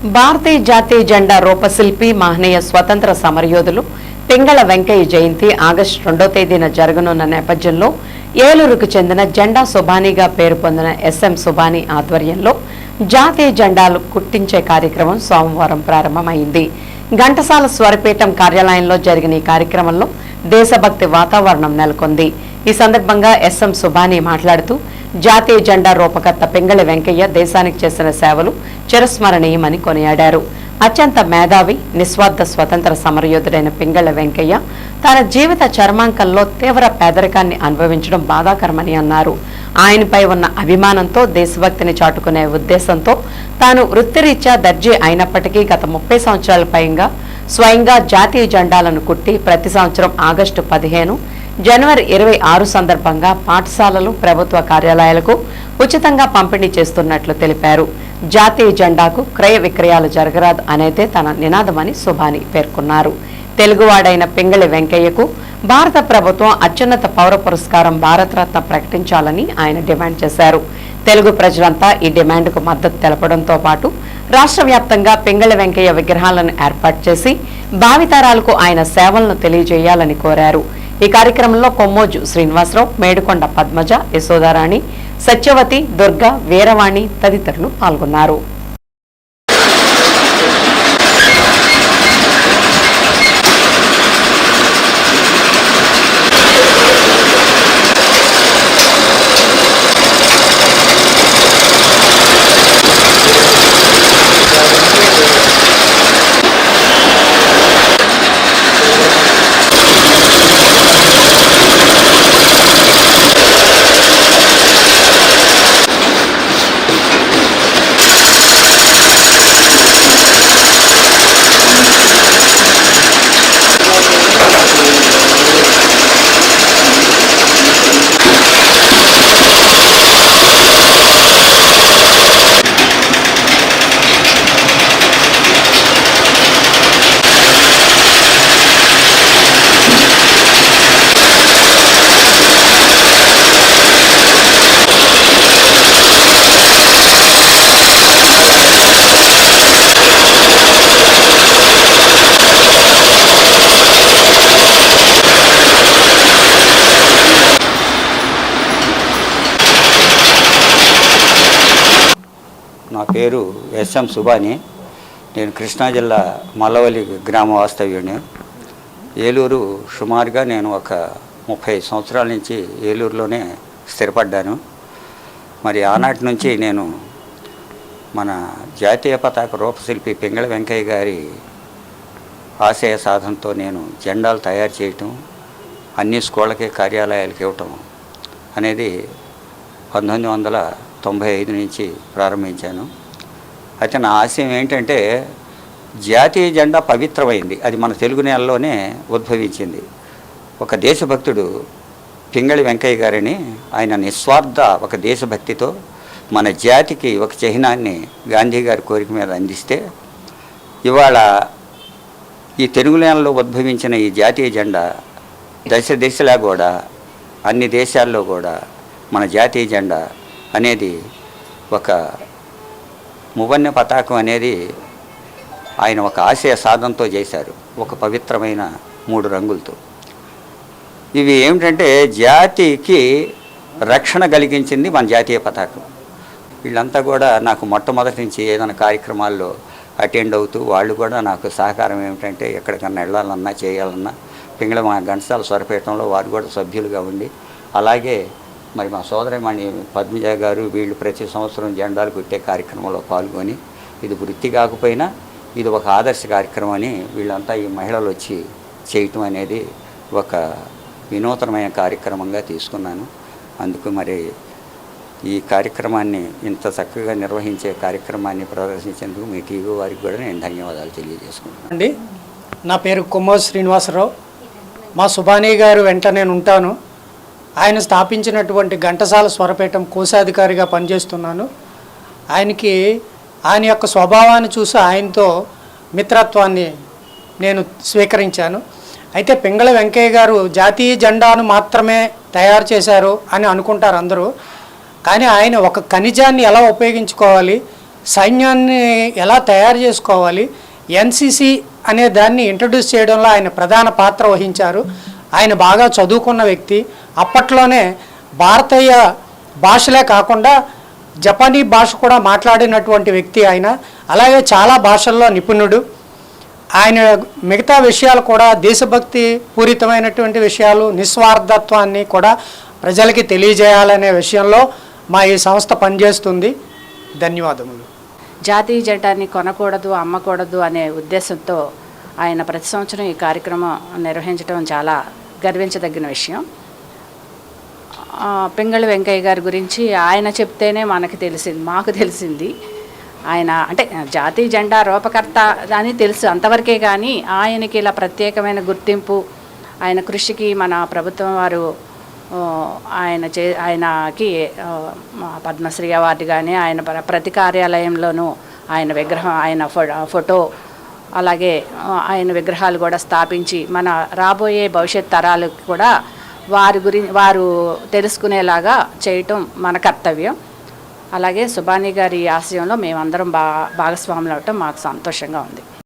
భారతీయ జాతీయ జెండా రూపశిల్పి మహనీయ స్వతంత్ర సమరయోధులు పింగళ వెంకయ్య జయంతి ఆగస్టు 2వ తేదీన జరగనున్న నేపథ్యంలో ఏలూరుకు చెందిన జెండా సుబానీగా పేరు పొందిన ఎస్ఎం సుబానీ ఆధ్వర్యంలో జాతీయ జెండాలు కుట్టించే కార్యక్రమం సోమవారం ప్రారంభమైంది. ఘంటసాల స్వరపీఠం కార్యాలయంలో జరిగిన ఈ కార్యక్రమంలో దేశభక్తి వాతావరణం నెలకొంది. ఈ సందర్భంగా ఎస్ఎం సుబానీ మాట్లాడుతూ జాతీయ జెండా రూపకర్త పింగళి వెంకయ్య దేశానికి చేసిన సేవలు చిరస్మరణీయమని కొనియాడారు. అత్యంత మేధావి, నిస్వార్థ స్వతంత్ర సమరయోధుడైన పింగళి వెంకయ్య తన జీవిత చర్మాంకంలో తీవ్ర పేదరికాన్ని అనుభవించడం బాధాకరమని అన్నారు. ఆయనపై ఉన్న అభిమానంతో, దేశభక్తిని చాటుకునే ఉద్దేశంతో తాను వృత్తిరీత్యా దర్జీ అయినప్పటికీ గత 30 సంవత్సరాల పైగా స్వయంగా జాతీయ జెండాలను కుట్టి ప్రతి సంవత్సరం ఆగస్టు 15, జనవరి 26 సందర్భంగా పాఠశాలలు, ప్రభుత్వ కార్యాలయాలకు ఉచితంగా పంపిణీ చేస్తున్నట్లు తెలిపారు. జాతీయ జెండాకు క్రయ విక్రయాలు జరగరాదు అనేదే తన నినాదమని సుబానీ పేర్కొన్నారు. తెలుగువాడైన పింగళి వెంకయ్యకు భారత ప్రభుత్వం అత్యున్నత పౌర పురస్కారం భారతరత్న ప్రకటించాలని ఆయన డిమాండ్ చేశారు. తెలుగు ప్రజలంతా ఈ డిమాండ్కు మద్దతు తెలపడంతో పాటు రాష్ట్ర వ్యాప్తంగా పింగళి వెంకయ్య విగ్రహాలను ఏర్పాటు చేసి భావితరాలకు ఆయన సేవలను తెలియజేయాలని కోరారు. ఈ కార్యక్రమంలో కొమ్మోజు శ్రీనివాసరావు, మేడుకొండ పద్మజ, యశోదారాణి, సత్యవతి, దుర్గా, వీరవాణి తదితరులు పాల్గొన్నారు. నా పేరు ఎస్ఎం సుబానీ. నేను కృష్ణా జిల్లా మల్లవల్లి గ్రామ వాస్తవ్యుడిని. ఏలూరు సుమారుగా నేను ఒక 30 సంవత్సరాల నుంచి ఏలూరులోనే స్థిరపడ్డాను. మరి ఆనాటి నుంచి నేను మన జాతీయ పతాక రూపశిల్పి పింగళి వెంకయ్య గారి ఆశయ సాధనతో నేను జెండాలు తయారు చేయటం, అన్ని స్కూళ్ళకి కార్యాలయాలకు ఇవ్వటం అనేది 1995 నుంచి ప్రారంభించాను. అయితే నా ఆశయం ఏంటంటే జాతీయ జెండా పవిత్రమైంది, అది మన తెలుగు నేలలోనే ఉద్భవించింది. ఒక దేశభక్తుడు పింగళి వెంకయ్య గారిని ఆయన నిస్వార్థ ఒక దేశభక్తితో మన జాతికి ఒక చిహ్నాన్ని గాంధీ గారి కోరిక మీద అందిస్తే ఇవాళ ఈ తెలుగు నేలలో ఉద్భవించిన ఈ జాతీయ జెండా దశలా కూడా అన్ని దేశాల్లో కూడా మన జాతీయ జెండా అనేది ఒక మువన్నె పతాకం అనేది ఆయన ఒక ఆశయ సాధనతో చేశారు, ఒక పవిత్రమైన 3 రంగులతో. ఇవి ఏమిటంటే జాతికి రక్షణ కలిగించింది మన జాతీయ పతాకం. వీళ్ళంతా కూడా నాకు మొట్టమొదటి నుంచి ఏదైనా కార్యక్రమాల్లో అటెండ్ అవుతూ వాళ్ళు కూడా నాకు సహకారం ఏమిటంటే ఎక్కడికన్నా వెళ్ళాలన్నా చేయాలన్నా పింగళి మా ఘంటసాల స్వరపీఠంలో వారు కూడా సభ్యులుగా ఉండి, అలాగే మరి మా సోదరిమణి పద్మజ గారు వీళ్ళు ప్రతి సంవత్సరం జెండాలు కుట్టే కార్యక్రమంలో పాల్గొని ఇది వృత్తి కాకపోయినా ఇది ఒక ఆదర్శ కార్యక్రమం అని వీళ్ళంతా ఈ మహిళలు వచ్చి చేయటం అనేది ఒక వినూతనమైన కార్యక్రమంగా తీసుకున్నాను. అందుకు మరి ఈ కార్యక్రమాన్ని ఇంత చక్కగా నిర్వహించే కార్యక్రమాన్ని ప్రదర్శించేందుకు మీ టీవీ వారికి కూడా నేను ధన్యవాదాలు తెలియజేసుకుంటున్నాను. అండి, నా పేరు కొమ్మోజు శ్రీనివాసరావు. మా సుబానీ గారు వెంట నేను ఉంటాను. ఆయన స్థాపించినటువంటి ఘంటసాల స్వరపీఠం కోశాధికారిగా పనిచేస్తున్నాను. ఆయన యొక్క స్వభావాన్ని చూసి ఆయనతో మిత్రత్వాన్ని నేను స్వీకరించాను. అయితే పింగళి వెంకయ్య గారు జాతీయ జెండాను మాత్రమే తయారు చేశారు అని అనుకుంటారు అందరూ. కానీ ఆయన ఒక ఖనిజాన్ని ఎలా ఉపయోగించుకోవాలి, సైన్యాన్ని ఎలా తయారు చేసుకోవాలి, ఎన్సిసి అనే దాన్ని ఇంట్రడ్యూస్ చేయడంలో ఆయన ప్రధాన పాత్ర వహించారు. ఆయన బాగా చదువుకున్న వ్యక్తి. అప్పట్లోనే భారతీయ భాషలే కాకుండా జపానీ భాష కూడా మాట్లాడినటువంటి వ్యక్తి ఆయన. అలాగే చాలా భాషల్లో నిపుణుడు. ఆయన మిగతా విషయాలు కూడా దేశభక్తి పూరితమైనటువంటి విషయాలు, నిస్వార్థత్వాన్ని కూడా ప్రజలకి తెలియజేయాలనే విషయంలో మా ఈ సంస్థ పనిచేస్తుంది. ధన్యవాదములు. జాతీయ జెండాని కొనకూడదు, అమ్మకూడదు అనే ఉద్దేశంతో ఆయన ప్రతి సంవత్సరం ఈ కార్యక్రమం నిర్వహించడం చాలా గర్వించదగిన విషయం. పింగళి వెంకయ్య గారి గురించి ఆయన చెప్తేనే మాకు తెలిసింది. ఆయన అంటే జాతీయ జెండా రూపకర్త అని తెలుసు అంతవరకే, కానీ ఆయనకి ఇలా ప్రత్యేకమైన గుర్తింపు, ఆయన కృషికి మన ప్రభుత్వం వారు ఆయనకి పద్మశ్రీ అవార్డు కానీ, ఆయన ప్రతి కార్యాలయంలోనూ ఆయన విగ్రహం, ఆయన ఫోటో, అలాగే ఆయన విగ్రహాలు కూడా స్థాపించి మన రాబోయే భవిష్యత్ తరాలకు కూడా వారు తెలుసుకునేలాగా చేయటం మన కర్తవ్యం. అలాగే సుబానీ గారి ఆశయంలో మేమందరం భాగస్వాములు అవటం మాకు సంతోషంగా ఉంది.